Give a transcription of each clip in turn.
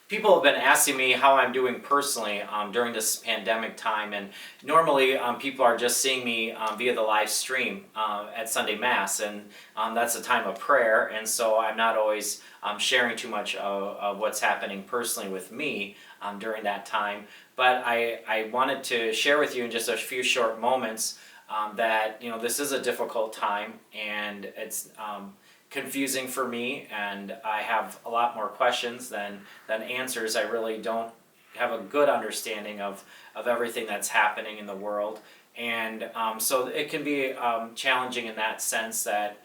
People have been asking me how I'm doing personally during this pandemic time, and normally people are just seeing me via the live stream at Sunday Mass, and that's a time of prayer, and so I'm not always sharing too much of what's happening personally with me during that time. But I wanted to share with you in just a few short moments that this is a difficult time, and it's confusing for me, and I have a lot more questions than answers. I really don't have a good understanding of everything that's happening in the world, and so it can be challenging in that sense that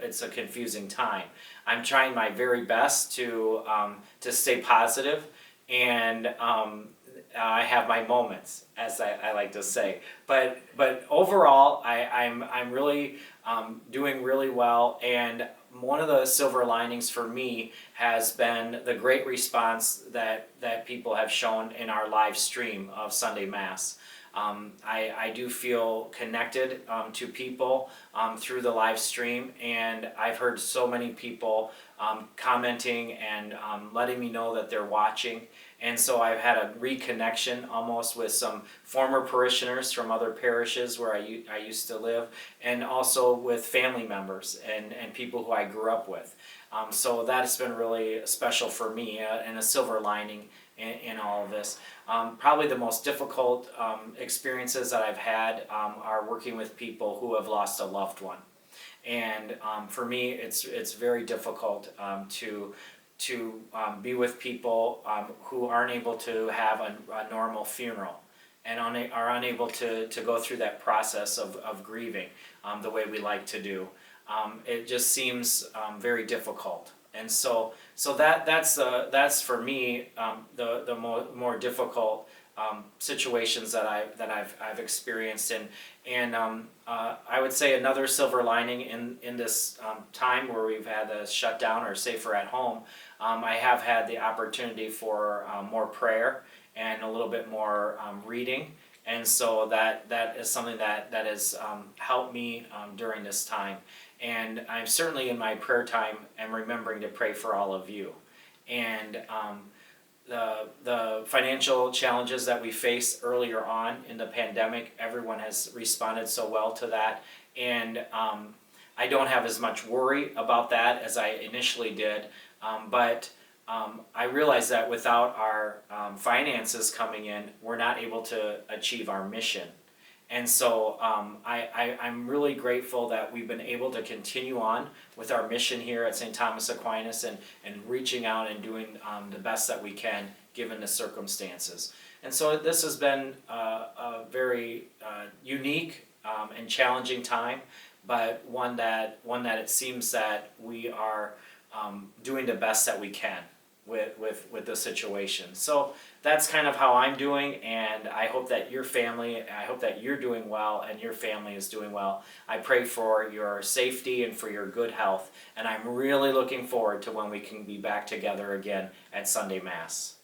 it's a confusing time. I'm trying my very best to stay positive, and I have my moments, as I like to say, but overall, I'm really doing really well, and one of the silver linings for me has been the great response that people have shown in our live stream of Sunday Mass. I do feel connected to people through the live stream, and I've heard so many people commenting and letting me know that they're watching. And so I've had a reconnection almost with some former parishioners from other parishes where I used to live, and also with family members and people who I grew up with. So that's been really special for me, and a silver lining in all of this. Probably the most difficult experiences that I've had are working with people who have lost a loved one. And for me, it's very difficult to be with people who aren't able to have a normal funeral, and are unable to go through that process of grieving the way we like to do. It just seems very difficult, and so that's for me the more difficult situations that I've experienced, and I would say another silver lining in this time where we've had a shutdown or safer at home. I have had the opportunity for more prayer and a little bit more reading, and so that is something that has helped me during this time. And I'm certainly in my prayer time am remembering to pray for all of you. And the financial challenges that we faced earlier on in the pandemic, everyone has responded so well to that, and I don't have as much worry about that as I initially did, but I realize that without our finances coming in, we're not able to achieve our mission. And so I'm really grateful that we've been able to continue on with our mission here at St. Thomas Aquinas, and reaching out and doing the best that we can given the circumstances. And so this has been a very unique and challenging time, but one that it seems that we are doing the best that we can with the situation. So that's kind of how I'm doing, and I hope that I hope that you're doing well and your family is doing well. I pray for your safety and for your good health, and I'm really looking forward to when we can be back together again at Sunday Mass.